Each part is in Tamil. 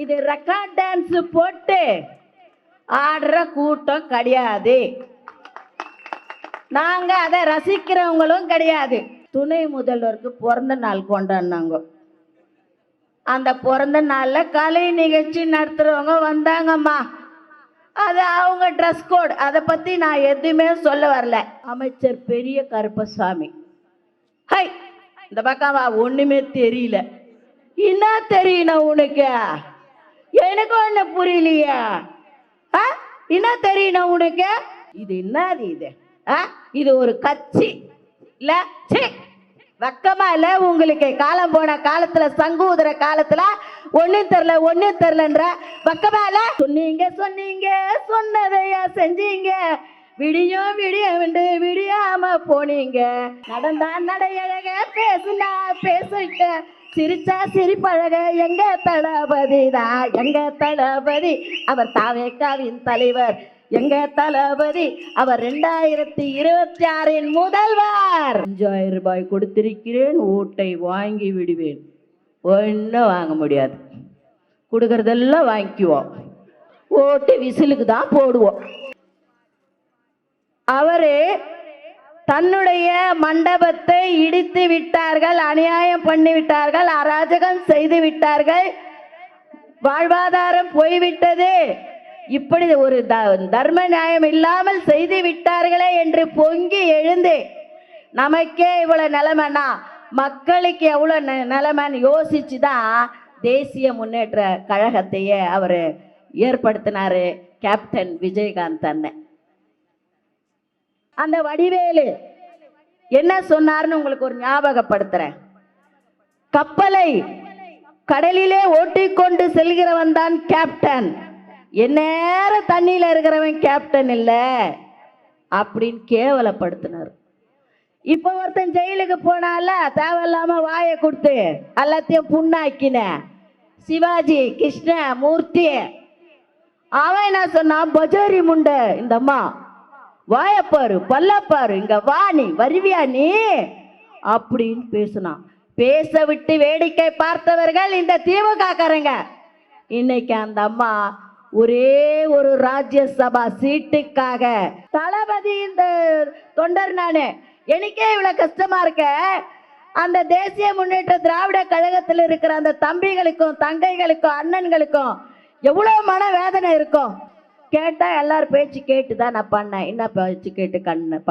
இது ரெக்கார்ட் டான்ஸ் போட்டு ஆடுற கூட்டம் கிடையாது. நாங்க அதை ரசிக்கிறவங்களும் கிடையாது. துணை முதல்வருக்கு பிறந்த நாள் கொண்டாடினாங்க. அந்த பிறந்த நாள்ல கலை நிகழ்ச்சி நடத்துறவங்க வந்தாங்கம்மா. அது அவங்க ட்ரெஸ் கோட், அதை பத்தி நான் எதுவுமே சொல்ல வரல. அமைச்சர் பெரிய கருப்பசாமி, ஹை இந்த பக்கம் ஒண்ணுமே தெரியல. என்ன தெரியணும் உனக்கு? எனக்கு ஒண்ணு புரியலையா? என்ன தெரியணும் உனக்கு? இது என்னது இது? இது ஒரு கட்சி இல்ல? வெக்கமா இல்ல உங்களுக்கு? காலம் போன காலத்துல, சங்கு ஊதுற காலத்துல ஒன்னும் தெரியலன்ற வெக்கமா இல்ல? சொன்னீங்க சொன்னீங்க சொன்னதையா செஞ்சீங்க, விடியும் விடிய விடியாம போனீங்க. நடந்தா நடையழக, பேசுனா பேசிட்ட, சிரிச்சா சிரிப்பழக. எங்க தளபதி தான், எங்க தளபதி அவர் தாவேக்காவின் தலைவர். எங்க தளபதி அவர் 2026 முதல்வர். 5000 ரூபாய் கொடுத்திருக்கிறேன், ஓட்டை வாங்கி விடுவேன். ஒன்னும் வாங்க முடியாது, கொடுக்கறதெல்லாம் வாங்கிக்குவோம், ஓட்டு விசிலுக்கு தான் போடுவோம். அவரு தன்னுடைய மண்டபத்தை இடித்து விட்டார்கள், அநியாயம் பண்ணி விட்டார்கள், அராஜகம் செய்து விட்டார்கள், வாழ்வாதாரம் போய்விட்டது, இப்படி ஒரு தர்ம நியாயம் இல்லாமல் செய்து விட்டார்களே என்று பொங்கி எழுந்து, நமக்கே இவ்வளவு நிலைமைன்னா மக்களுக்கு எவ்வளவு நிலைமைன்னு யோசிச்சுதான் தேசிய முன்னேற்ற கழகத்தையே அவர் ஏற்படுத்தினாரு கேப்டன் விஜயகாந்த் அண்ணன். அந்த வடிவேலு என்ன சொன்னார்னு உங்களுக்கு ஒரு ஞாபகப்படுத்துறேன். கப்பலை கடலிலே ஓட்டிக்கொண்டு செல்கிறவன் தான் கேப்டன், எந்நேர தண்ணியில இருக்கிறவன் கேப்டன் இல்ல அப்படின்னு கேவலப்படுத்தினார். இப்ப ஒருத்தன் ஜெயிலுக்கு போனால தேவையில்லாம வாயை கொடுத்து எல்லாத்தையும் புண்ணாக்கின சிவாஜி கிருஷ்ண மூர்த்தி, அவன் என்ன சொன்னா, பஜாரி முண்டை இந்த அம்மா வாயப்பாரு பல்லப்பாரு, இங்க வா நீ வருவியா நீ அப்படின்னு பேசினான். பேச விட்டு வேடிக்கை பார்த்தவர்கள் இந்த திமுக காரங்க. இன்னைக்கு அந்த அம்மா ஒரே ஒரு ராஜ்யசபா சீட்டுக்காக, தளபதி இந்த தொண்டர் நானு, எனக்கே இவ்வளவு கஷ்டமா இருக்க, அந்த தேசிய முன்னேற்ற திராவிட கழகத்தில் இருக்கிற அந்த தம்பிகளுக்கும் தங்கைகளுக்கும் அண்ணன்களுக்கும் எவ்வளவு மன வேதனை இருக்கும். கேட்டா எல்லாரும் பேச்சு கேட்டுதான் நான் பண்ணேன். என்ன பேச்சு கேட்டு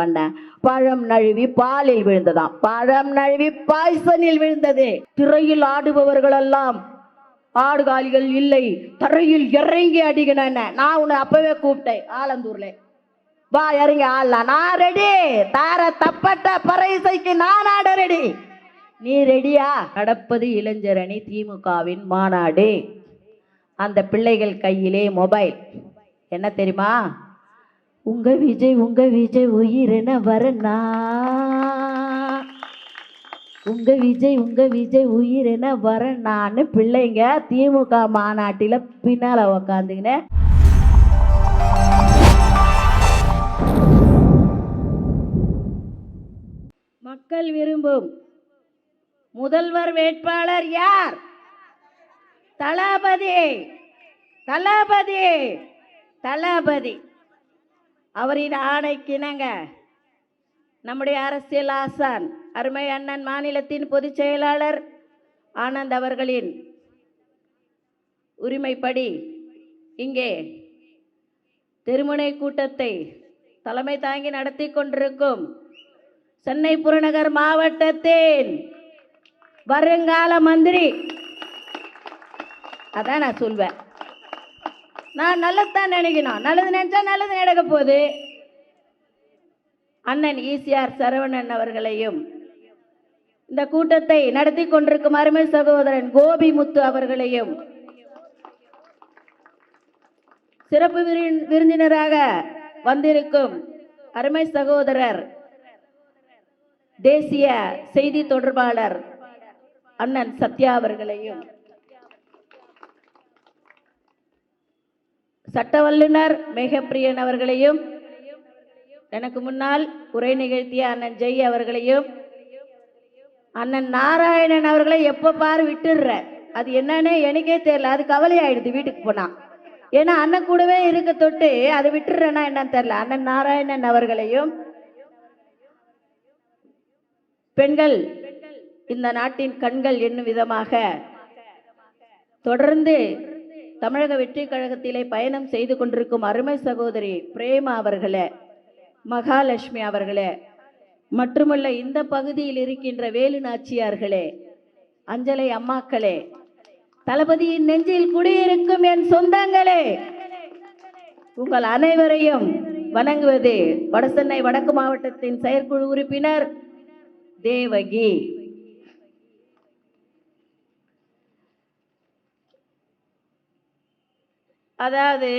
பண்ணேன்? பழம் நழுவி பாலில் விழுந்ததாம், பழம் நழுவி பாய்சனில் விழுந்தது. திரையில் ஆடுபவர்கள் எல்லாம் ஆடுகாலிகள் இல்லை, தரையில் இறங்கி அடிக்கணும். நான் உன்னை அப்பவே கூப்பிட்டேன் ஆலந்தூர்ல, வா இறங்கி ஆடலாம், நான் ரெடி, தார தப்பட்ட பறைசைக்கு நான் ஆட ரெடி, நீ ரெடியா? நடப்பது இளைஞரணி திமுகவின் மாநாடு. அந்த பிள்ளைகள் கையிலே மொபைல். என்ன தெரியுமா? உங்க விஜய் உயிரென வரனா, உங்க விஜய் உயிரென வரனான்னு பிள்ளைங்க திமுக மாநாட்டில பின்னால உக்காந்துக்கின. மக்கள் விரும்பும் முதல்வர் வேட்பாளர் யார்? தளபதி, தளபதி, தளபதி. அவரின் ஆணைக்கிணங்க நம்முடைய அரசியல் ஆசான் அருமை அண்ணன் மாநிலத்தின் பொதுச் செயலாளர் ஆனந்த் அவர்களின் உரிமைப்படி இங்கே திருமுனை கூட்டத்தை தலைமை தாங்கி நடத்தி கொண்டிருக்கும் சென்னை புறநகர் மாவட்டத்தின் வருங்கால மந்திரி, அதான் நான் சொல்வேன், நான் நல்லதுதான் நினைக்கணும், நல்லது நினைச்சா நல்லது நடக்க போகுது. அண்ணன் ஈசிஆர் சரவணன் அவர்களையும், இந்த கூட்டத்தை நடத்தி கொண்டிருக்கும் அருமை சகோதரன் கோபிமுத்து அவர்களையும், சிறப்பு விருந்தினராக வந்திருக்கும் அருமை சகோதரர் தேசிய செய்தி தொடர்பாளர் அண்ணன் சத்யா அவர்களையும், சட்ட வல்லுநர் மேகப்பிரியன் அவர்களையும், எனக்கு முன்னால் உரை நிகழ்த்திய அண்ணன் ஜெய் அவர்களையும், அண்ணன் நாராயணன் அவர்களை எப்ப பாரு விட்டுடுற, அது என்னன்னே எனக்கே தெரியல. அது கவலையாயிடுது வீட்டுக்கு போனா. ஏன்னா அண்ணன் கூடவே இருக்க தொட்டு அதை விட்டுறேன்னா என்னன்னு தெரியல. அண்ணன் நாராயணன் அவர்களையும், பெண்கள் இந்த நாட்டின் கண்கள் என்னும் விதமாக தொடர்ந்து தமிழக வெற்றி கழகத்திலே பயணம் செய்து கொண்டிருக்கும் அருமை சகோதரி பிரேமா அவர்களே, மகாலட்சுமி அவர்களே, மட்டுமல்ல இந்த பகுதியில் இருக்கின்ற வேலு நாச்சியார்களே, அஞ்சலை அம்மாக்களே, தளபதியின் நெஞ்சில் குடியிருக்கும் என் சொந்தங்களே, உங்கள் அனைவரையும் வணங்குவது வடசென்னை வடக்கு மாவட்டத்தின் செயற்குழு உறுப்பினர் தேவகி. அதாவது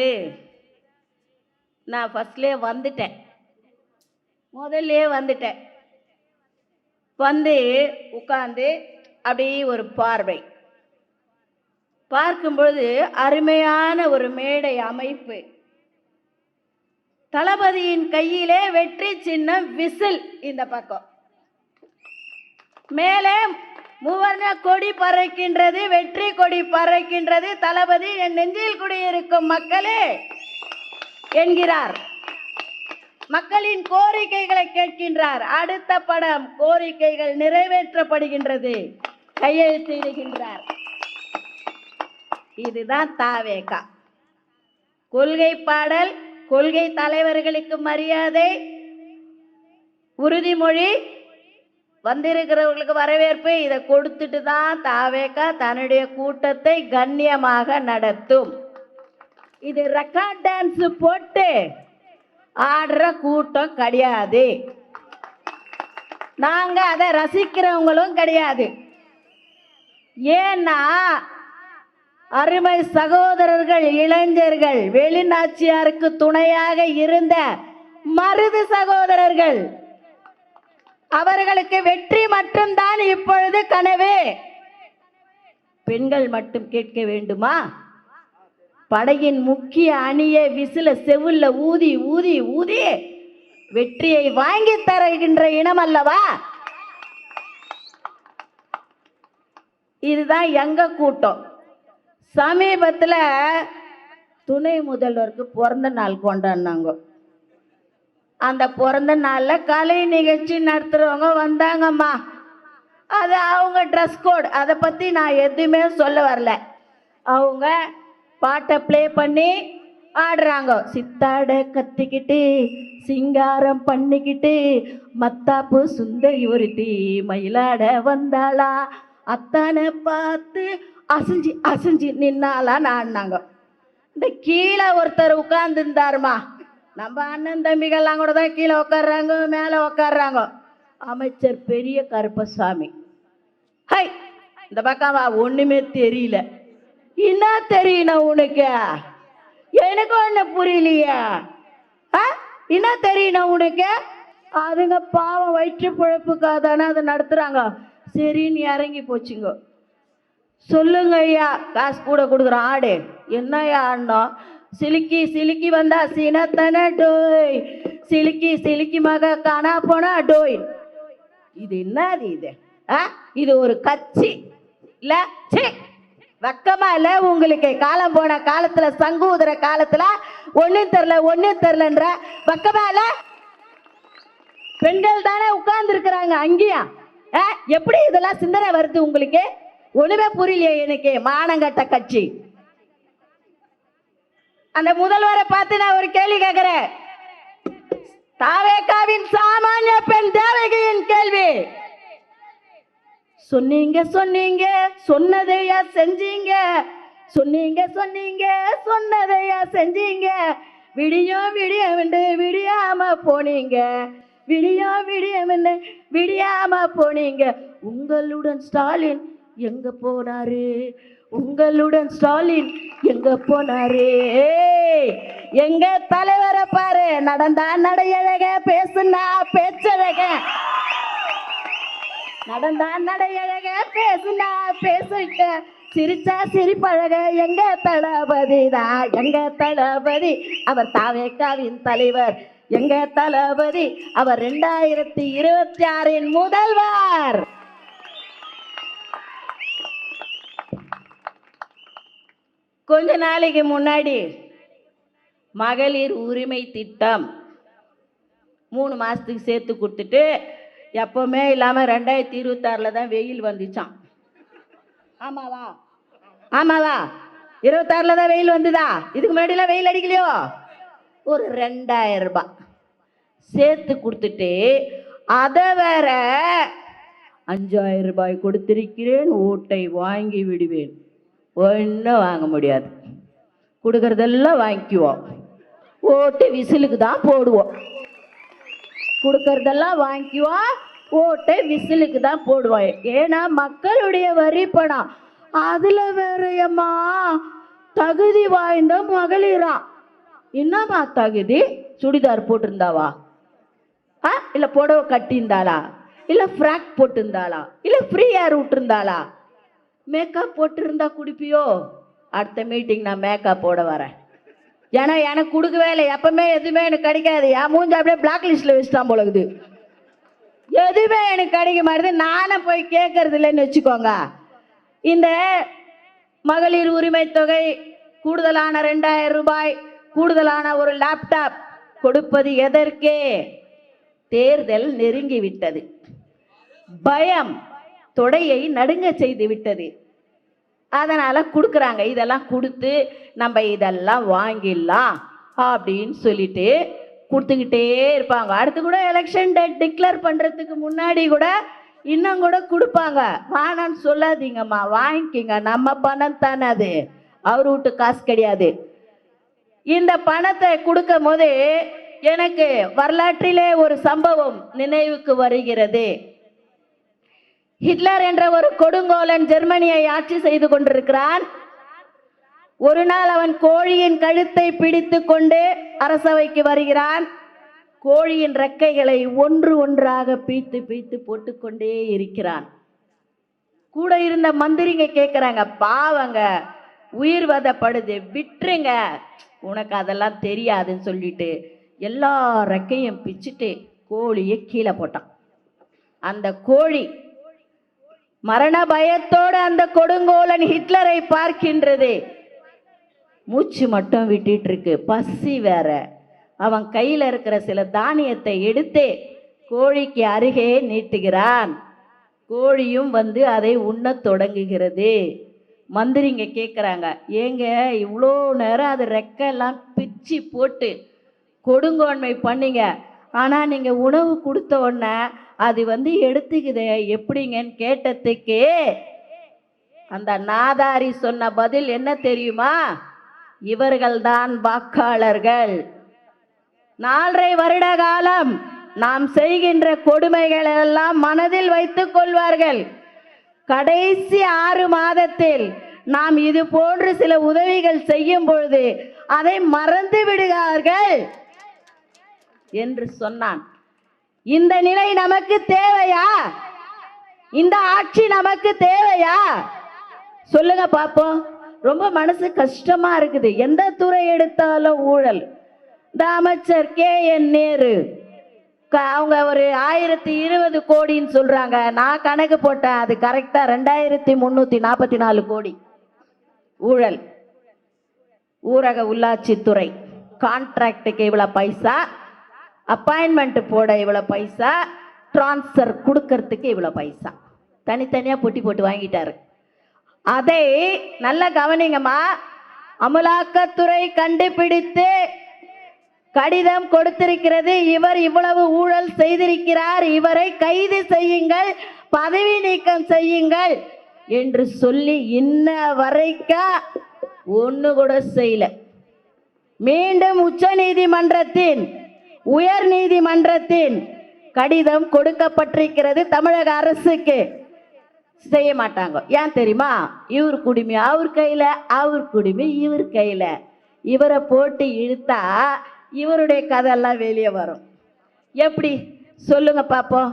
நான் ஃபர்ஸ்ட்லேயே வந்துட்டேன், முதல்ல வந்துட்டேன். வந்து உட்கார்ந்து அப்படியே ஒரு பார்வை பார்க்கும்பொழுது அருமையான ஒரு மேடை அமைப்பு. தளபதியின் கையிலே வெற்றி சின்னம் விசில், இந்த பக்கம் மேலே மூவர்ண கொடி பறக்கின்றது, வெற்றி கொடி பறக்கின்றது. தளபதி என் நெஞ்சில் குடியிருக்கும் மக்களே என்கிறார். மக்களின் கோரிக்கைகளை கேட்கின்றார். அடுத்த படம் கோரிக்கைகள் நிறைவேற்றப்படுகின்றது, கையெழுத்திடுகின்றார். இதுதான் தாவேகா. கொள்கை பாடல், கொள்கை தலைவர்களுக்கு மரியாதை, உறுதிமொழி, வந்திருக்கிறவர்களுக்கு வரவேற்பு. இதை கொடுத்துட்டு தான் தாவேகா தன்னுடைய கூட்டத்தை கண்ணியமாக நடத்தும். இது ரெக்கார்ட் டான்ஸ் போட்டு ஆடுற கூட்டம் கிடையாது. நாங்க அதை ரசிக்கிறவங்களும் கிடையாது. ஏன்னா அருமை சகோதரர்கள், இளைஞர்கள், வெளிநாச்சியாருக்கு துணையாக இருந்த மருது சகோதரர்கள், அவர்களுக்கு வெற்றி மட்டும்தான் இப்பொழுது கனவு. பெண்கள் மட்டும் கேட்க வேண்டுமா? படையின் முக்கிய அணியை விசில செவுல்ல ஊதி ஊதி ஊதி வெற்றியை வாங்கி தருகின்ற இனம் அல்லவா? இதுதான் எங்க கூட்டம். சமீபத்தில் துணை முதல்வருக்கு பிறந்த நாள் கொண்டாடினாங்க. அந்த பிறந்த நாளில் கலை நிகழ்ச்சி நடத்துகிறவங்க வந்தாங்கம்மா. அது அவங்க ட்ரெஸ் கோட், அதை பற்றி நான் எதுவுமே சொல்ல வரல. அவங்க பாட்டை ப்ளே பண்ணி ஆடுறாங்க. சித்தாட கத்திக்கிட்டு சிங்காரம் பண்ணிக்கிட்டு மத்தாப்பு சுந்தரி ஒருத்தி மயிலாட வந்தாளா, அத்தானை பார்த்து அசைஞ்சு அசைஞ்சு நின்னாலான்னு ஆடினாங்க. இந்த கீழே ஒருத்தர் உட்கார்ந்து இருந்தாருமா. நம்ம அண்ணன் தம்பிகள்லாம் கூட தான் கீழே உட்காடுறாங்க, மேலே உட்காடுறாங்க. அமைச்சர் பெரிய கருப்பசாமி. ஹை, இந்த பக்கம் ஒண்ணுமே தெரியல. என்ன தெரியணும் உனக்கு? எனக்கு ஒண்ணு புரியலையா? என்ன தெரியணும் உனக்கு? அதுங்க பாவம் வயிற்று பிழப்புக்காக தானே அதை நடத்துறாங்க. சரின்னு இறங்கி போச்சுங்க. சொல்லுங்க ஐயா, காசு கூட கொடுக்குறோம், ஆடு. என்னையா ஆடணும்? சிலுக்கி சிலுக்கி வந்தா சீனத்தன டோய், சிலுக்கி சிலுக்கி மக காணா போனா டோய். இது என்னது இது? இது ஒரு கட்சி இல்ல? வெக்கமா இல்ல உங்களுக்கு? காலம் போன காலத்துல, சங்கூதுற காலத்துல ஒன்னும் தெரியலன்ற வெக்கமா இல்ல? பெண்கள் தானே உட்கார்ந்து இருக்கிறாங்க அங்கேயா. எப்படி இதெல்லாம் சிந்தனை வருது உங்களுக்கு? ஒண்ணுமே புரியலையே எனக்கு. மானங்கட்ட கட்சி. அந்த முதல்வரை பார்த்து நான் ஒரு கேள்வி கேட்கிறேன். தாவேகாவின் சாமானிய பெண் தேவகியின் கேள்வி. சொன்னீங்க சொன்னீங்க சொன்னதையா செஞ்சீங்க, சொன்னீங்க சொன்னீங்க சொன்னதையா செஞ்சீங்க, விடியும் விடியும் விடியாம போனீங்க, விடியும் விடியும் விடியாம போனீங்க. உங்களுடன் ஸ்டாலின் எங்க போனாரு? உங்களுடன் ஸ்டாலின் எங்க போனாரு? எங்க தலைவரை பாரு. நடந்தா நடையழக, பேசுனா பேச்சழக. நடந்தா நடையழக, பேசுனா பேசுக, சிரிச்சா சிரிப்பழக. எங்க தளபதி தான், எங்க தளபதி. அவர் தாவேகாவின் தலைவர். எங்க தளபதி அவர் 2026 முதல்வர். கொஞ்ச நாளைக்கு முன்னாடி மகளிர் உரிமை திட்டம் 3 மாசத்துக்கு சேர்த்து கொடுத்துட்டு எப்பவுமே இல்லாம 2026 தான் வெயில் வந்துச்சான். ஆமாவா? ஆமாவா? 26 தான் வெயில் வந்துதா? இதுக்கு முன்னாடிலாம் வெயில் அடிக்கலையோ? ஒரு 2000 ரூபாய் சேர்த்து கொடுத்துட்டு அதை வேற 5000 ரூபாய் கொடுத்திருக்கிறேன், ஓட்டை வாங்கி விடுவேன். ஒன்றும் வாங்க முடியாது. கொடுக்கறதெல்லாம் வாங்கிக்குவோம், ஓட்டு விசிலுக்கு தான் போடுவோம். கொடுக்கறதெல்லாம் வாங்கிக்குவோம், ஓட்டை விசிலுக்கு தான் போடுவோம். ஏன்னா மக்களுடைய வரி பணம். அதுல வேறையம்மா தகுதி வாய்ந்த மகளிரா. என்னம்மா தகுதி? சுடிதார் போட்டிருந்தாவா? இல்ல புடவை கட்டியிருந்தாளா? இல்ல ஃப்ராக் போட்டிருந்தாளா? இல்ல ஃப்ரீ ஏர் விட்டுருந்தாளா? மேக்கப் போட்டிருந்தா குடிப்பியோ? அடுத்த மீட்டிங் நான் மேக்கப் போட வரேன். ஏன்னா எனக்கு கொடுக்கவே இல்லை. எப்பவுமே எதுவுமே எனக்கு கிடைக்காது. என் மூஞ்சி அப்படியே பிளாக் லிஸ்ட்ல வச்சுட்டான் போலகுது. எதுவுமே எனக்கு கிடைக்க மாட்டேது. நானே போய் கேட்கறது இல்லைன்னு வச்சுக்கோங்க. இந்த மகளிர் உரிமை தொகை, கூடுதலான 2000 ரூபாய், கூடுதலான ஒரு லேப்டாப் கொடுப்பது எதற்கே? தேர்தல் நெருங்கி விட்டது. பயம் தொடையை நடுங்க செய்து விட்டது. அதனால கொடுக்குறாங்க. இதெல்லாம் கொடுத்து நம்ம இதெல்லாம் வாங்கிடலாம் அப்படின்னு சொல்லிட்டு கொடுத்துக்கிட்டே இருப்பாங்க. அடுத்து கூட எலெக்ஷன் டேட் டிக்ளேர் பண்றதுக்கு முன்னாடி கூட இன்னும் கூட கொடுப்பாங்க. வானான்னு சொல்லாதீங்கம்மா, வாங்கிக்கிங்க, நம்ம பணம் தானே அது, அவர் வீட்டு காசு கிடையாது. இந்த பணத்தை கொடுக்கும் போது எனக்கு வரலாற்றிலே ஒரு சம்பவம் நினைவுக்கு வருகிறது. ஹிட்லர் என்ற ஒரு கொடுங்கோலன் ஜெர்மனியை ஆட்சி செய்து கொண்டிருக்கிறான். ஒரு நாள் அவன் கோழியின் கழுத்தை பிடித்து கொண்டு அரசவைக்கு வருகிறான். கோழியின் ரெக்கைகளை ஒன்று ஒன்றாக பீத்து பீத்து போட்டுக்கொண்டே இருக்கிறான். கூட இருந்த மந்திரிங்க கேட்கிறாங்க, பாவங்க உயிர் வதப்படுது, விட்டுருங்க, உனக்கு அதெல்லாம் தெரியாதுன்னு சொல்லிட்டு எல்லா ரெக்கையும் பிச்சுட்டு கோழியை கீழே போட்டான். அந்த கோழி மரண பயத்தோடு அந்த கொடுங்கோலன் ஹிட்லரை பார்க்கின்றது. மூச்சு மட்டும் விட்டுட்டு இருக்கு, பசி வேற. அவன் கையில இருக்கிற சில தானியத்தை எடுத்து கோழிக்கு அருகே நீட்டுகிறான். கோழியும் வந்து அதை உண்ண தொடங்குகிறது. மந்திரிங்க கேட்குறாங்க, ஏங்க இவ்வளோ நேரம் அது ரெக்கெல்லாம் பிச்சு போட்டு கொடுங்கோன்மை பண்ணீங்க, ஆனால் நீங்கள் உணவு கொடுத்த உடனே அது வந்து எடுத்துக்குது எப்படிங்கன்னு கேட்டதுக்கு அந்த நாதாரி சொன்ன பதில் என்ன தெரியுமா? இவர்கள்தான் வாக்காளர்கள். 4.5 வருட காலம் நாம் செய்கின்ற கொடுமைகள் எல்லாம் மனதில் வைத்துக் கொள்வார்கள். கடைசி 6 மாதத்தில் நாம் இது போன்று சில உதவிகள் செய்யும் பொழுது அதை மறந்து விடுகிறார்கள் என்று சொன்னான். இந்த நிலை நமக்கு தேவையா? இந்த ஆட்சி நமக்கு தேவையா? சொல்லுங்க பாப்போம். ரொம்ப மனசு கஷ்டமா இருக்குது. எந்த துறை எடுத்தாலும் ஊழல். இந்த அமைச்சர் KN நேரு அவங்க ஒரு 1020 கோடின்னு சொல்றாங்க. நான் கணக்கு போட்டேன், அது கரெக்டா 2344 கோடி ஊழல். ஊரக உள்ளாட்சித்துறை கான்ட்ராக்டுக்கு இவ்வளவு பைசா, அப்பாயின்மெண்ட் போட இவ்வளவு பைசா, டிரான்ஸ்பர் கொடுக்கறதுக்கு இவ்வளவு பைசா, தனித்தனியா பொட்டி போட்டு வாங்கிட்டாரு. அதை நல்ல கவனிங்கம்மா. அமலாக்கத்துறை கண்டுபிடித்து கடிதம் கொடுத்திருக்கிறது, இவர் இவ்வளவு ஊழல் செய்திருக்கிறார், இவரை கைது செய்யுங்கள், பதவி நீக்கம் செய்யுங்கள் என்று சொல்லி இன்ன வரைக்கும் ஒண்ணு கூட செய்யல. மீண்டும் உச்ச நீதிமன்றத்தின் உயர் நீதிமன்றத்தின் கடிதம் கொடுக்கப்பட்டிருக்கிறது தமிழக அரசுக்கு. செய்ய மாட்டாங்க. ஏன் தெரியுமா? இவர் குடிமை அவர் கையில, அவர் குடிமை இவர் கையில. இவரை போட்டு இழுத்தா இவருடைய கதையெல்லாம் வெளியே வரும். எப்படி சொல்லுங்க பாப்போம்.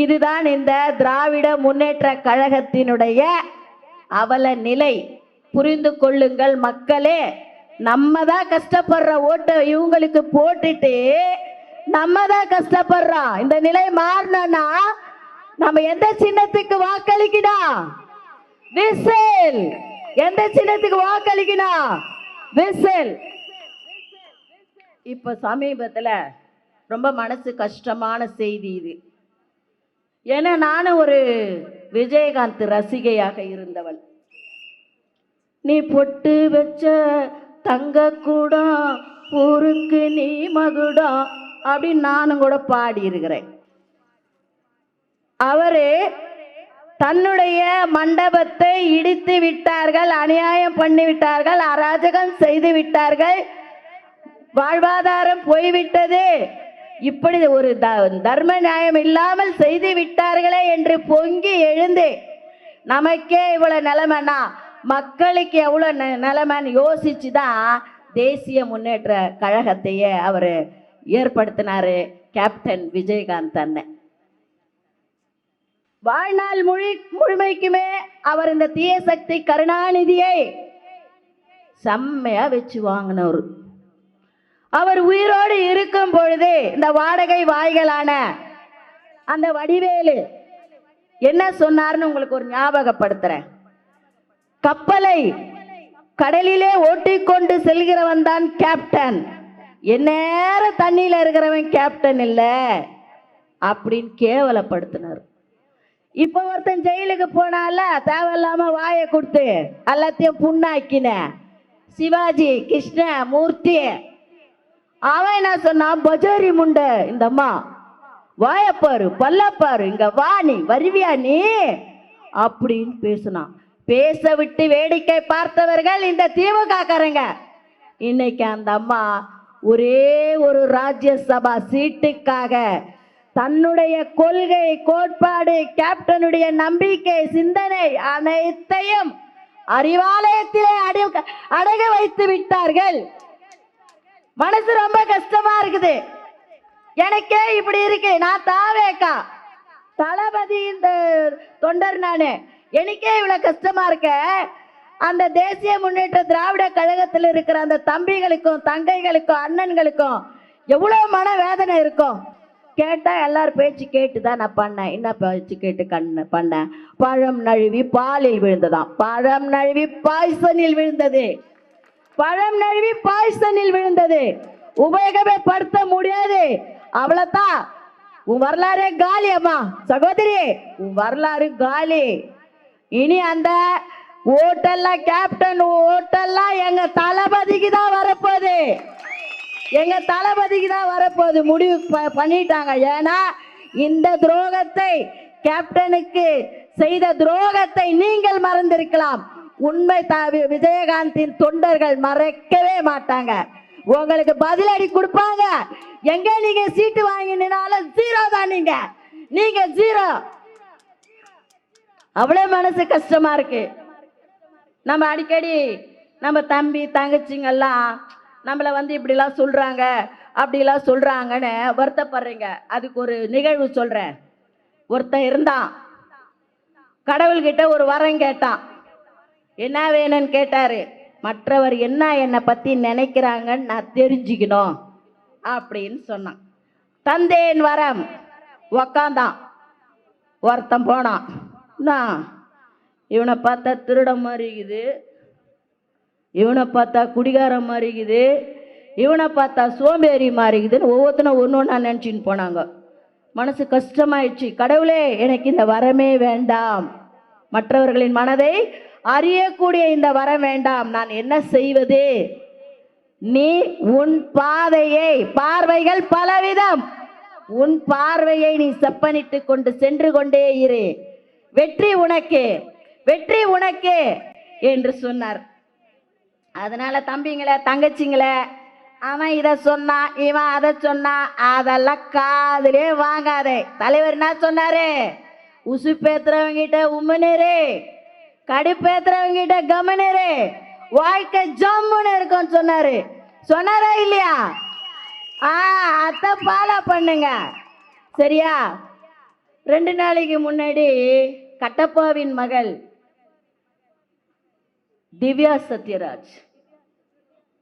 இதுதான் இந்த திராவிட முன்னேற்ற கழகத்தினுடைய அவல நிலை. புரிந்து கொள்ளுங்கள் மக்களே. நம்ம தான் கஷ்டப்படுற ஓட்டை இவங்களுக்கு போட்டுட்டு நம்ம தான் கஷ்டப்படுறோம். இந்த நிலை மாறணும்னா நம்ம எந்த சின்னத்துக்கு வாக்களிக்கணும்? விசில் எந்த சின்னத்துக்கு வாக்களிக்கணும்? விசில். இப்ப சமீபத்துல ரொம்ப மனசு கஷ்டமான செய்தி இது. ஏன்னா நானும் ஒரு விஜயகாந்த் ரசிகையாக இருந்தவள். நீ பொட்டு வச்ச தங்க கூட ஊருக்கு நீ மகுடம் அப்படின்னு நானும் கூட பாடி இருக்கிறேன். அவரு தன்னுடைய மண்டபத்தை இடித்து விட்டார்கள், அநியாயம் பண்ணி விட்டார்கள், அராஜகம் செய்து விட்டார்கள், வாழ்வாதாரம் போய்விட்டது, இப்படி ஒரு தர்ம நியாயம் இல்லாமல் செய்து விட்டார்களே என்று பொங்கி எழுந்து நமக்கே இவ்வளவு நிலைமைன்னா மக்களுக்கு எவ்வளவு நிலைமைன்னு யோசிச்சுதான் தேசிய முன்னேற்ற கழகத்தையே அவர் ஏற்படுத்தினாரு கேப்டன் விஜயகாந்த் அண்ணன். வாழ்நாள் முழுமைக்குமே அவர் இந்த தீய சக்தி கருணாநிதியை செம்மையா வச்சு வாங்கினவர். அவர் உயிரோடு இருக்கும் பொழுது இந்த வாடகை வாய்களான அந்த வடிவேலு என்ன சொன்னார்னு உங்களுக்கு ஒரு ஞாபகப்படுத்துறேன். கப்பலை கடலிலே ஓட்டிக்கொண்டு செல்கிறவன் தான் கேப்டன், எந்நேர தண்ணியில இருக்கிறவன் கேப்டன் இல்ல அப்படின்னு கேவலப்படுத்தினார். இப்ப ஒருத்தன் ஜெயிலுக்கு போனால தேவையில்லாம வாயை கொடுத்து எல்லாத்தையும் புண்ணாக்கின சிவாஜி கிருஷ்ண மூர்த்தி, அவன் என்ன சொன்னான்? பஜாரி முண்டை இந்த அம்மா வாயப்பாரு பல்லப்பாரு, இங்க வா நீ வருவியா நீ அப்படின்னு பேசினான். பேச விட்டு வேடிக்கை பார்த்தவர்கள் இந்த திமுக காரங்க. இன்னைக்கு அந்த அம்மா ஒரே ஒரு ராஜ்யசபா சீட்டுக்காக தன்னுடைய கொள்கை கோட்பாடு கேப்டனுடைய நம்பிக்கை சிந்தனை அனைத்தையும் அறிவாலயத்திலே அடக வைத்து விட்டார்கள். மனசு ரொம்ப கஷ்டமா இருக்குது. எனக்கே இப்படி இருக்கு. நான் தாவேக்கா தளபதி இந்த தொண்டர் நானு, எனக்கே இவ்வளவு கஷ்டமா இருக்க. அந்த தேசிய முன்னேற்ற திராவிட கழகத்தில் இருக்கிற அந்த தம்பிகளுக்கும் தங்கைகளுக்கும் அண்ணன்களுக்கும் எவ்வளவு மன வேதனை இருக்கும். கேட்டா எல்லாரும் பேச்சு கேட்டுதான் நான் பண்ணேன். என்ன பேச்சு கேட்டு பண்ணேன்? பழம் நழுவி பாலில் விழுந்ததாம். பழம் நழுவி பாய்சனில் விழுந்தது. பழம் நழுவி பாய்சனில் விழுந்தது. உபயோகமே படுத்த முடியாது. அவ்வளவுதான். உன் வரலாறு காலி அம்மா சகோதரி, உன் வரலாறு காலி. இனி அந்த ஓட்டெல்லாம் கேப்டன் ஓட்டெல்லாம் எங்க தளபதிக்கு தான் வரப்போகுது. எங்க தளபதிக்கு தான் வரப்போகுது. முடிவு பண்ணிட்டாங்க. ஏன்னா இந்த துரோகத்தை, கேப்டனுக்கு செய்த துரோகத்தை நீங்கள் மறந்திருக்கலாம். உண்மை விஜயகாந்தின் தொண்டர்கள் மறைக்கவே மாட்டாங்க. உங்களுக்கு பதிலடி கொடுப்பாங்க. எங்க நீங்க சீட்டு வாங்கினாலும் ஜீரோ தான். நீங்க ஜீரோ. அவ்வளவு மனசு கஷ்டமா இருக்கு. நம்ம அடிக்கடி நம்ம தம்பி தங்கச்சிங்கெல்லாம் நம்மளை இப்படிலாம் சொல்றாங்க அப்படிலாம் சொல்றாங்கன்னு வருத்தப்படுறீங்க. அதுக்கு ஒரு நிகழ்வு சொல்றேன். ஒருத்தன் இருந்தான், கடவுள்கிட்ட ஒரு வரம் கேட்டான். என்ன வேணும்னு கேட்டாரு. மற்றவர் என்ன என்னை பத்தி நினைக்கிறாங்கன்னு நான் தெரிஞ்சுக்கணும் அப்படின்னு சொன்னான். தந்தேன் வரம். உக்காந்தான். ஒருத்தன் போனான். இவனை பார்த்தா திருட மாதிரி இருக்குது, இவனை பார்த்தா குடிகாரம் மாதிரி இருக்குது, இவனை பார்த்தா சோம்பேறி மாதிரி இருக்குதுன்னு ஒவ்வொருத்தனும் ஒன்று ஒன்றா நினச்சின்னு போனாங்க. மனசு கஷ்டமாயிடுச்சு. கடவுளே, எனக்கு இந்த வரமே வேண்டாம், மற்றவர்களின் மனதை அறியக்கூடிய இந்த வரம் வேண்டாம், நான் என்ன செய்வது? நீ உன் பாதையை, பார்வைகள் பலவிதம், உன் பார்வையை நீ செப்பனிட்டு கொண்டு சென்று கொண்டே இரு, வெற்றி உனக்கு, வெற்றி உனக்கு என்று சொன்னார். அதனால தம்பிங்களே தங்கச்சிங்களே, அவன் இதை சொன்னான் இவன் அதை சொன்னான் அதெல்லாம் காதுலே வாங்காதே. தலைவர் என்ன சொன்னாரு? உசுப்பேத்துறவங்க கிட்ட உம்முனரு, கடுப்பேத்துறவங்க கிட்ட கமனரு, வாழ்க்கை ஜம்முன்னு இருக்கும் சொன்னாரு. சொன்னாரா இல்லையா? அத ஃபாலோ பண்ணுங்க. சரியா? 2 நாளைக்கு முன்னாடி கட்டப்பாவின் மகள் திவ்யா சத்யராஜ்,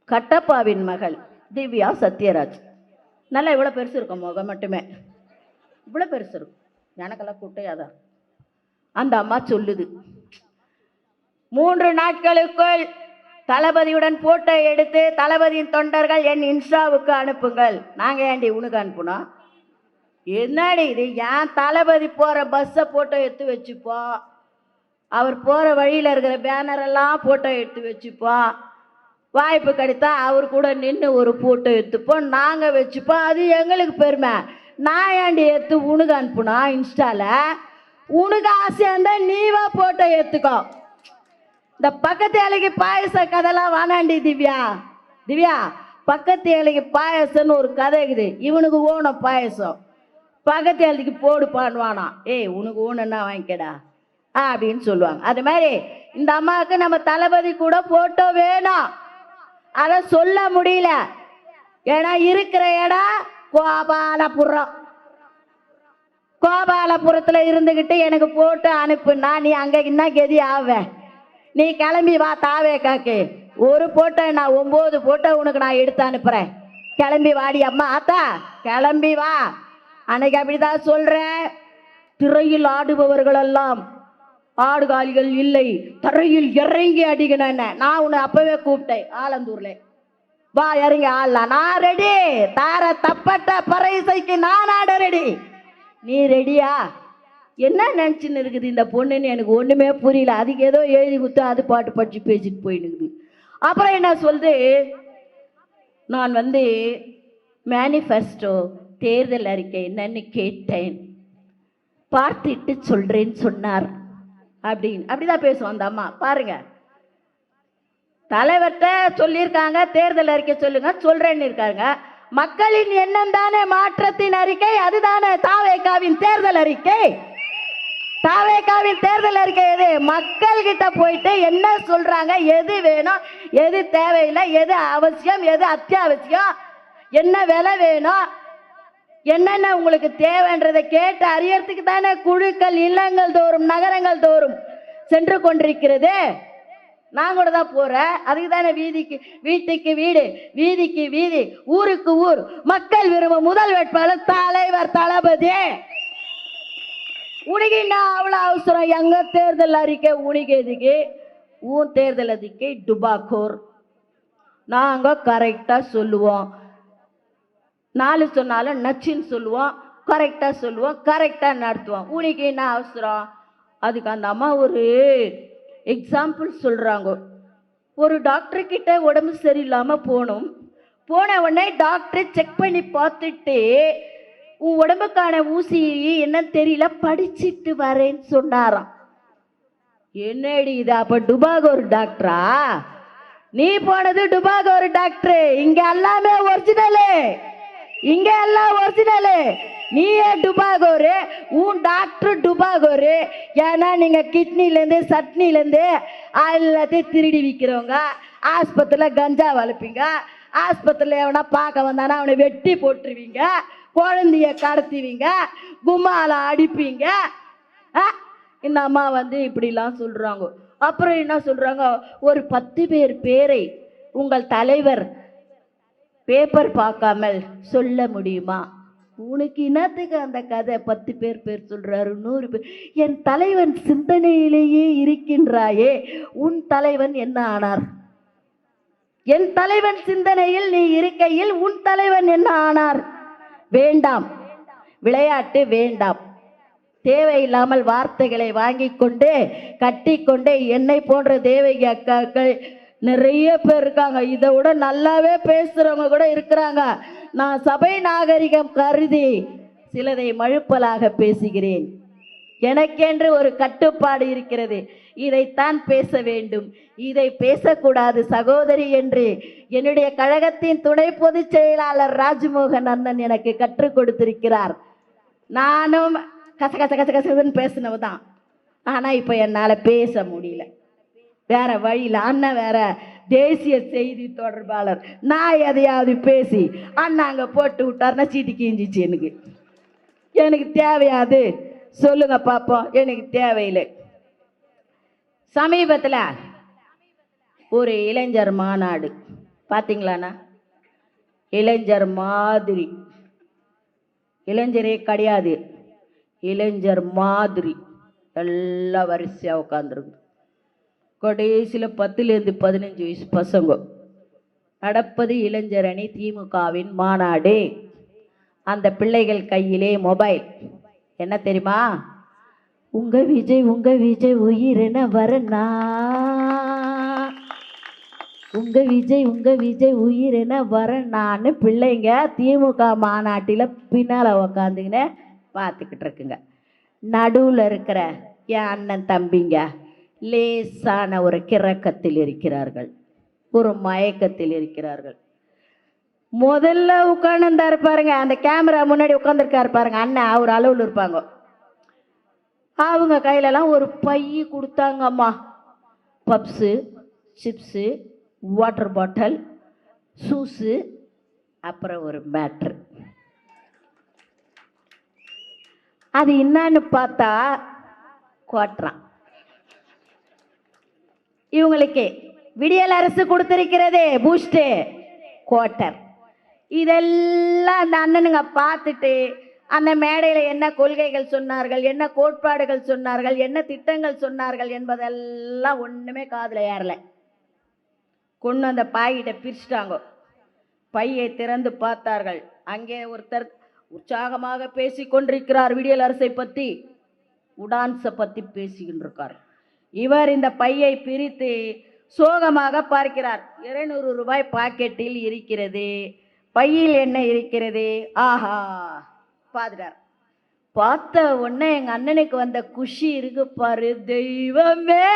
கட்டப்பாவின் மகள் திவ்யா சத்யராஜ், நல்லா இவ்வளோ பெருசு இருக்கும் முகம், மட்டுமே இவ்வளோ பெருசு இருக்கும், எனக்கெல்லாம் குட்டையாதான். அந்த அம்மா சொல்லுது, 3 நாட்களுக்குள் தளபதியுடன் போட்டோ எடுத்து தளபதியின் தொண்டர்கள் என் இன்ஸ்டாவுக்கு அனுப்புங்கள். நாங்க ஏண்டி உனக்கு அனுப்புனோம்? என்னடி இது? ஏன் தளபதி போற பஸ்ஸை போட்டோ எடுத்து வச்சுப்போம், அவர் போற வழியில இருக்கிற பேனர் எல்லாம் போட்டோ எடுத்து வச்சுப்போம், வாய்ப்பு கிடைத்தா அவர் கூட நின்று ஒரு போட்டோ எடுத்துப்போம், நாங்க வச்சுப்போம், அது எங்களுக்கு பெருமை. நான் ஏண்டி எடுத்து உனக்கு அனுப்புனா இன்ஸ்டால? உனக்கு ஆசையா இருந்தா நீவா போட்டோ எடுத்துக்கோ. இந்த பக்கத்து ஏழைக்கு பாயச கதைலாம் வேணாண்டி திவ்யா. திவ்யா, பக்கத்து ஏழைக்கு பாயசம்னு ஒரு கதை இருக்குது. இவனுக்கு ஓணும் பாயசம், பக்கத்து ஏழைக்கு போடு பண்ணுவானா. ஏய், உனக்கு ஓணுன்னா வாங்கிக்கடா அப்படின்னு சொல்லுவாங்க. அது மாதிரி இந்த அம்மாவுக்கு நம்ம தளபதி கூட போட்டோ வேணும். அதை சொல்ல முடியல. ஏன்னா இருக்கிற இடம் கோபாலபுரம். கோபாலபுரத்துல இருந்துகிட்டு எனக்கு போட்டு அனுப்புனா நீ அங்க என்ன கதி ஆவ? நீ கிளம்பி வா தாவே காக்கு. ஒரு போட்டோ நான் 9 போட்டோ உனக்கு நான் எடுத்து அனுப்புறேன். கிளம்பி வாடி அம்மா. ஆத்தா கிளம்பி வா. அன்னைக்கு அப்படிதான் சொல்றேன். திரையில் ஆடுபவர்கள் எல்லாம் ஆடுகாலிகள் இல்லை, தரையில் இறங்கி அடிக்கணும். நான் உன்னை அப்பவே கூப்பிட்டேன் ஆலந்தூர்ல. வா இறங்கி ஆடலாம். நான் ரெடி. தார தப்பட்ட பறைசைக்கு நான் ஆட ரெடி. நீ ரெடியா? என்ன நினச்சின்னு இருக்குது இந்த பொண்ணுன்னு எனக்கு ஒன்றுமே புரியல. அதுக்கு ஏதோ எழுதி கொடுத்து அது பாட்டு படிச்சு பேசிட்டு போயினுக்குது. அப்புறம் என்ன சொல்லுது, நான் மேனிஃபெஸ்டோ தேர்தல் அறிக்கை என்னன்னு கேட்டேன், பார்த்துட்டு சொல்றேன்னு சொன்னார் அப்படின்னு. அப்படிதான் பேசுவோம் அந்த அம்மா. பாருங்க, தலைவர்கிட்ட சொல்லியிருக்காங்க தேர்தல் அறிக்கை சொல்லுங்க, சொல்றேன்னு இருக்காங்க. மக்களின் எண்ணம் தானே மாற்றத்தின் அறிக்கை. அதுதானே தாவேகாவின் தேர்தல் அறிக்கை. தாவேகாவின் தேர்தல் அறிக்கை எது? மக்கள் கிட்ட போயிட்டு என்ன சொல்றாங்க, எது வேணும், எது தேவையில்லை, எது அவசியம், எது அத்தியாவசியம், என்ன விலை வேணும், என்னென்ன உங்களுக்கு தேவைன்றதை கேட்டு அறியறதுக்கு தானே குழுக்கள் இல்லங்கள் தோறும் நகரங்கள் தோறும் சென்று கொண்டிருக்கிறது. நான் கூட தான் போறேன். அதுக்கு தானே வீட்டுக்கு வீடு, வீதிக்கு வீதி, ஊருக்கு ஊர் மக்கள் விரும்பும் முதல் வேட்பாளர் தலைவர் தளபதி. உனக்கு என்ன அவ்வளோ அவசரம்? எங்க தேர்தல் அறிக்கை உனக்கு எதுக்கு? உன் தேர்தல் அறிக்கை டுபாக்கோர். நாங்க கரெக்டா சொல்லுவோம். 4 சொன்னாலும் நச்சுன்னு சொல்லுவோம், கரெக்டா சொல்லுவோம், கரெக்டா நடத்துவோம். உனக்கு என்ன அவசரம்? அதுக்கு அந்த அம்மா ஒரு எக்ஸாம்பிள் சொல்றாங்க. ஒரு டாக்டர் கிட்ட உடம்பு சரியில்லாம போனோம். போன உடனே டாக்டர் செக் பண்ணி பார்த்துட்டு உன் உடம்புக்கான ஊசி என்னன்னு தெரியல, படிச்சுட்டு வரேன்னு சொன்னாராம். என்னடி இது? அப்ப டுபாக ஒரு டாக்டரா? நீ போனது டுபாக ஒரு டாக்டர். இங்க எல்லாமே ஒரிஜினலு. இங்க எல்லாம் ஒரிஜினலு. நீயே டுபாகோரு, உன் டாக்டர் டுபாகோரு. ஏன்னா நீங்க கிட்னிலேருந்து சட்னிலேருந்து எல்லாத்தையும் திருடி விற்கிறவங்க. ஆஸ்பத்திரியில் கஞ்சா வளர்ப்பீங்க, ஆஸ்பத்திரியில் எவனா பார்க்க வந்தானா அவனை வெட்டி போட்டுருவீங்க, குழந்தைய கடத்துவீங்க, கும்மால அடிப்பீங்க. இந்த அம்மா இப்படிலாம் சொல்றாங்க. அப்புறம் என்ன சொல்றாங்க, ஒரு 10 பேரை உங்கள் தலைவர் பேப்பர் பார்க்காமல் சொல்ல முடியுமா? உனக்கு என்னத்துக்கு அந்த கதை? 10 பேர் சொல்றாரு, 100 பேர். என் தலைவன் சிந்தனையிலேயே இருக்கின்றாயே, உன் தலைவன் என்ன ஆனார்? என் தலைவன் சிந்தனையில் நீ இருக்கையில் உன் தலைவன் என்ன ஆனார்? வேண்டாம், விளையாட்டு வேண்டாம். தேவையில்லாமல் வார்த்தைகளை வாங்கி கொண்டு கட்டிக்கொண்டு என்னை போன்ற தேவகி அக்காக்கள் நிறைய பேர் இருக்காங்க. இதை விட நல்லாவே பேசுறவங்க கூட இருக்கிறாங்க. நான் சபை நாகரிகம் கருதி சிலதை மழுப்பலாக பேசுகிறேன். எனக்கென்று ஒரு கட்டுப்பாடு இருக்கிறது. இதைத்தான் பேச வேண்டும், இதை பேசக்கூடாது சகோதரி என்று என்னுடைய கழகத்தின் துணை பொதுச் செயலாளர் ராஜ்மோகன் அண்ணன் எனக்கு கற்றுக் கொடுத்திருக்கிறார். நானும் கச கச கச கசன்னு பேசினவுதான். ஆனா இப்ப என்னால பேச முடியல, வேற வழியில். அண்ணன் வேற தேசிய செய்தி தொடர்பாளர். நான் எதையாவது பேசி அண்ணா அங்க போட்டு விட்டாருன்னா சீட்டு கிஞ்சிச்சு. எனக்கு தேவையாது சொல்லுங்க பாப்போம். எனக்கு தேவையில்லை. சமீபத்தில் ஒரு இளைஞர் மாநாடு பார்த்தீங்களாண்ணா? இளைஞர் மாதிரி, இளைஞரே கிடையாது, இளைஞர் மாதிரி எல்லாம் வரிசையாக உட்காந்துருக்கு. கடைசியில் 10லேருந்து 15 வயசு பசங்க நடப்பது இளைஞர் அணி திமுகவின் மாநாடு. அந்த பிள்ளைகள் கையிலே மொபைல். என்ன தெரியுமா? உங்க விஜய் உயிரென வரனா, உங்க விஜய் உயிரென வரனான்னு பிள்ளைங்க திமுக மாநாட்டில் பின்னால் உக்காந்துக்கின்னு பார்த்துக்கிட்டு இருக்குங்க. நடுவில் இருக்கிற என் அண்ணன் தம்பிங்க லேசான ஒரு கிறக்கத்தில் இருக்கிறார்கள், ஒரு மயக்கத்தில் இருக்கிறார்கள். முதல்ல உட்காந்துருந்தாரு பாருங்க, அந்த கேமரா முன்னாடி உட்காந்துருக்காரு பாருங்க அண்ணன், அவர் அளவில் இருப்பாங்க. அவங்க கையிலலாம் ஒரு பை கொடுத்தாங்கம்மா. Puffs, chips, water bottle, juice, அப்புறம் ஒரு மேட்ரு. அது என்னன்னு பார்த்தா குவாட்ரான். இவங்களுக்கு விடியல் அரசு கொடுத்திருக்கிறதே பூஸ்ட் குவார்ட்டர். இதெல்லாம் அந்த அண்ணனுங்க பார்த்துட்டு அந்த மேடையில் என்ன கொள்கைகள் சொன்னார்கள், என்ன கோட்பாடுகள் சொன்னார்கள், என்ன திட்டங்கள் சொன்னார்கள் என்பதெல்லாம் ஒன்றுமே காதில் ஏறல. கொண்டு அந்த பாய்கிட்ட பிரிச்சுட்டாங்க. பையை திறந்து பார்த்தார்கள். அங்கே ஒருத்தர் உற்சாகமாக பேசி கொண்டிருக்கிறார், விடியல் அரசை பற்றி, உடான்ஸை பற்றி பேசிக்கிட்டு இருக்கார். இவர் இந்த பையை பிரித்து சோகமாக பார்க்கிறார். 200 ரூபாய் பாக்கெட்டில் இருக்கிறது. பையில் என்ன இருக்கிறது? ஆஹா பார்த்துட்டார். பார்த்த உடனே எங்க அண்ணனுக்கு வந்த குஷி இருக்கு பாரு. தெய்வமே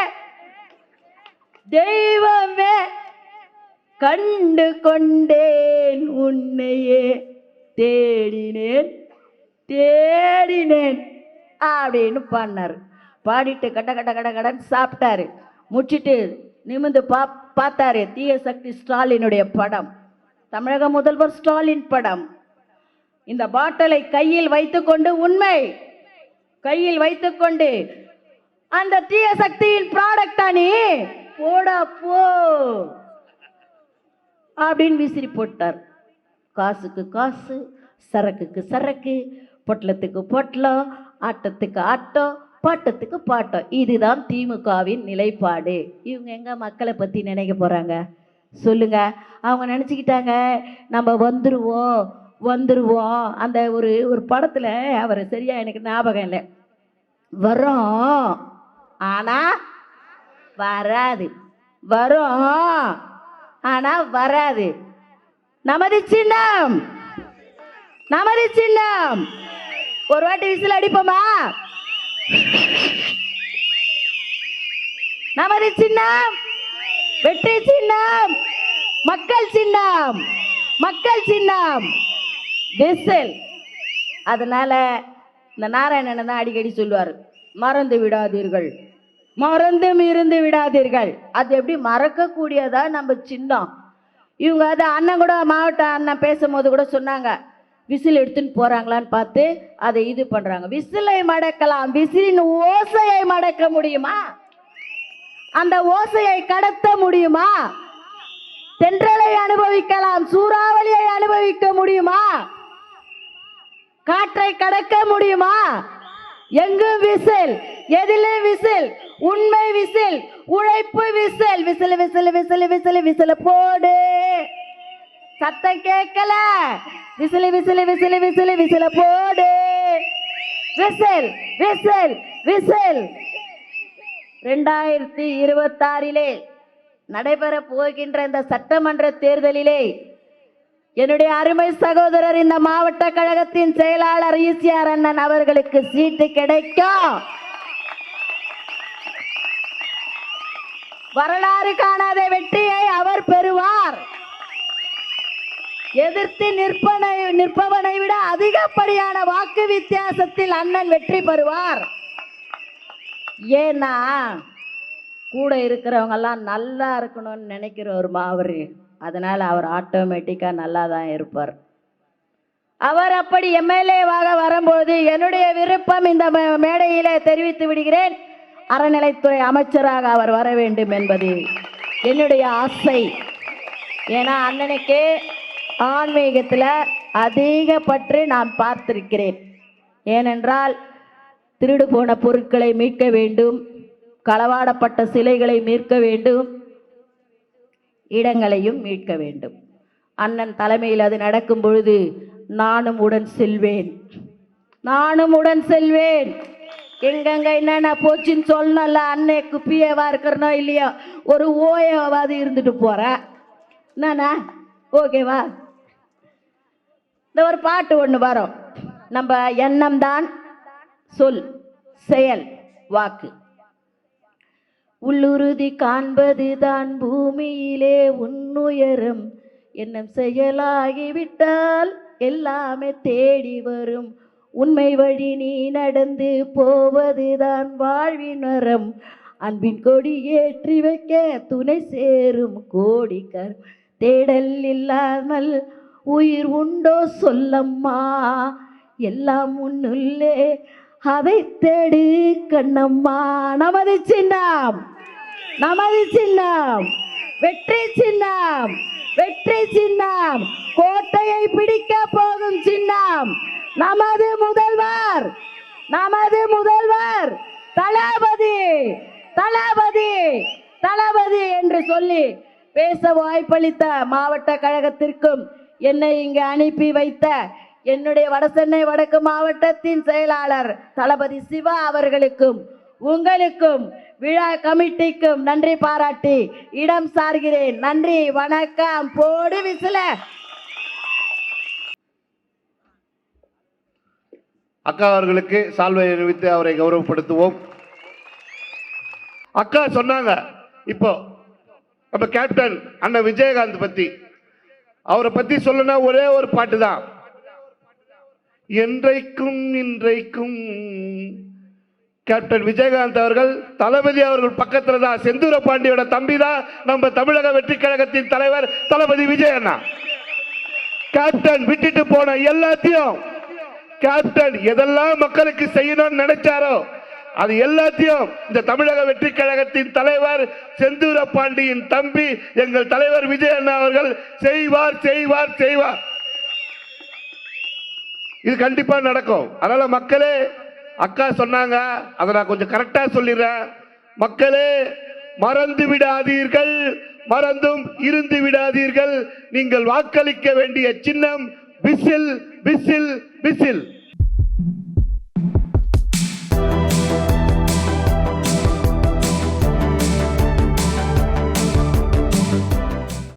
தெய்வமே கண்டு கொண்டேன் உன்னையே தேடினேன் தேடினேன் அப்படின்னு பாடினார். பாடிட்டு கட்ட கட்ட கட கடன்னு சாப்பிட்டாரு. முடிச்சிட்டு நிமிந்து பார்த்தாரு. தீய சக்தி ஸ்டாலினுடைய படம், தமிழக முதல்வர் ஸ்டாலின் படம். இந்த பாட்டிலை கையில் வைத்துக்கொண்டு, உண்மை கையில் வைத்துக்கொண்டு, அந்த தீய சக்தியின் ப்ராடக்டா நீ போடா போ அப்படின்னு விசிறி போட்டார். காசுக்கு காசு, சரக்குக்கு சரக்கு, பொட்டலத்துக்கு பொட்டலம், ஆட்டத்துக்கு ஆட்டம், பாட்டத்துக்கு பாட்டம். இதுதான் திமுகவின் நிலைப்பாடு. இவங்க எங்க மக்களை பத்தி நினைக்க போறாங்க சொல்லுங்க? அவங்க நினைச்சுக்கிட்டாங்க நம்ம வந்துருவோம். அந்த ஒரு படத்துல அவர் சரியா எனக்கு ஞாபகம் இல்லை, வரோம் ஆனா வராது, வரோம் ஆனா வராது. நமது சின்னம், நமது சின்னம். ஒரு வாட்டி விசில் அடிப்போமா? நமது சின்னம் வெற்றி சின்னம், மக்கள் சின்னம், மக்கள் சின்னம் விசில். அதனால இந்த நாராயணன் தான் அடிக்கடி சொல்லுவார், மறந்து விடாதீர்கள், மறந்தும் இருந்து விடாதீர்கள். அது எப்படி மறக்கக்கூடியதா நம்ம சின்னம். இவங்க அது அண்ணன் கூட, மாவட்ட அண்ணன் பேசும்போது கூட சொன்னாங்க, விசில் எடுத்துன்னு போறாங்களான்னு பார்த்து அதை இது பண்றாங்க. விசிலை மடக்கலாம், விசிலின் ஓசையை மடக்க முடியுமா? அந்த ஓசையை கடத்த முடியுமா? தென்றலை அனுபவிக்கலாம், சூறாவளியை அனுபவிக்க முடியுமா? காற்றை கடக்க முடியுமா? எங்கும் விசில், எதிலும் விசில், உண்மை விசில், உழைப்பு whistle. Whistle whistle whistle whistle whistle போடு, சத்தம் கேட்கல, விசில் விசில் விசில் விசில் விசில போடு, விசில் விசில் விசில். 2026 நடைபெற போகின்ற இந்த சட்டமன்ற தேர்தலிலே என்னுடைய அருமை சகோதரர், இந்த மாவட்ட கழகத்தின் செயலாளர் ஈசிஆர் அண்ணன் அவர்களுக்கு சீட்டு கிடைக்கும். வரலாறு காணாத வெற்றியை அவர் பெறுவார். எதிர்த்து நிற்பவனை விட அதிகப்படியான வாக்கு வித்தியாசத்தில் அண்ணன் வெற்றி பெறுவார். ஏன்னா கூட இருக்கிறவங்க எல்லாம் நல்லா இருக்கணும்னு நினைக்கிற ஒரு மாவரு, அதனால அவர் ஆட்டோமேட்டிக்கா நல்லா தான் இருப்பார். அவர் அப்படி எம்எல்ஏவாக வரும்போது என்னுடைய விருப்பம் இந்த மேடையிலே தெரிவித்து விடுகிறேன், அறநிலைத்துறை அமைச்சராக அவர் வர வேண்டும் என்பது என்னுடைய ஆசை. ஏன்னா அண்ணனுக்கு ஆன்மீகத்தில் அதிக பற்று நான் பார்த்திருக்கிறேன். ஏனென்றால் திருடு போன பொருட்களை மீட்க வேண்டும், களவாடப்பட்ட சிலைகளை மீட்க வேண்டும், இடங்களையும் மீட்க வேண்டும். அண்ணன் தலைமையில் அது நடக்கும் பொழுது நானும் உடன் செல்வேன், நானும் உடன் செல்வேன். எங்கெங்க என்னென்ன போச்சுன்னு சொல்லணும்ல. அன்னை குப்பியவா இருக்கிறனோ இல்லையோ, ஒரு ஓயவாது இருந்துட்டு போறேன். என்னண்ணா ஓகேவா? இந்த ஒரு பாட்டு ஒன்று வரும், நம்ம எண்ணம் தான் சொல் செயல் வாக்கு, உள்ளுறுதி காண்பதுதான் பூமியிலே உன்னுயரம், எண்ணம் செயலாகிவிட்டால் எல்லாமே தேடி வரும், உண்மை வழி நீ நடந்து போவதுதான் வாழ்வினரம், அன்பின் கொடி ஏற்றி வைக்க துணை சேரும் கோடிக்கர், தேடல் இல்லாமல் உயிர் உண்டோ சொல்லம்மா, எல்லாம் உன்னுள்ளே அதை தேடு கண்ணம்மா. நமது சின்னம், நமது சின்னம் வெற்றி சின்னம், வெற்றி சின்னம், கோட்டையை பிடிக்க போகும் சின்னம். நமது முதல்வர், நமது முதல்வர் தளபதி, தளபதி, தளபதி என்று சொல்லி பேச வாய்ப்பளித்த மாவட்ட கழகத்திற்கும் என்னை இங்கு அனுப்பி வைத்த என்னுடைய வடசென்னை வடக்கு மாவட்டத்தின் செயலாளர் தளபதி சிவா அவர்களுக்கும் உங்களுக்கும் விழா கமிட்டிக்கும் நன்றி பாராட்டி இடம் சார்கிறேன். நன்றி, வணக்கம். போடு விசில. அக்கா அவர்களுக்கு சால்வை அணிவித்து அவரை கௌரவப்படுத்துவோம். அக்கா சொன்னாங்க, இப்போ நம்ம கேப்டன் அண்ணன் விஜயகாந்த் பத்தி, அவரை பத்தி சொல்லணும்னா ஒரே ஒரு பாட்டு தான், என்றைக்கும் இன்றைக்கும். கேப்டன் விஜயகாந்த் அவர்கள் தளபதி அவர்கள் பக்கத்துல தான், செந்தூர பாண்டியோட தம்பி தான் நம்ம தமிழக வெற்றி கழகத்தின் தலைவர் தளபதி விஜய் அண்ணா. கேப்டன் விட்டுட்டு போன எல்லாத்தையும், கேப்டன் எதெல்லாம் மக்களுக்கு செய்யணும்னு நினைச்சாரோ அது எல்லாத்தையும் இந்த தமிழக வெற்றி கழகத்தின் தலைவர் செந்தூர பாண்டியின் தம்பி எங்கள் தலைவர் விஜய் அண்ணா அவர்கள் செய்வார், செய்வார், செய்வார். இது கண்டிப்பா நடக்கும். அதனால மக்களே, அக்கா சொன்னாங்க, அதை நான் கொஞ்சம் கரெக்டா சொல்லிடுறேன். மக்களே, மறந்து விடாதீர்கள், மறந்தும் இருந்து விடாதீர்கள். நீங்கள் வாக்களிக்க வேண்டிய சின்னம் விசில், விசில், விசில்.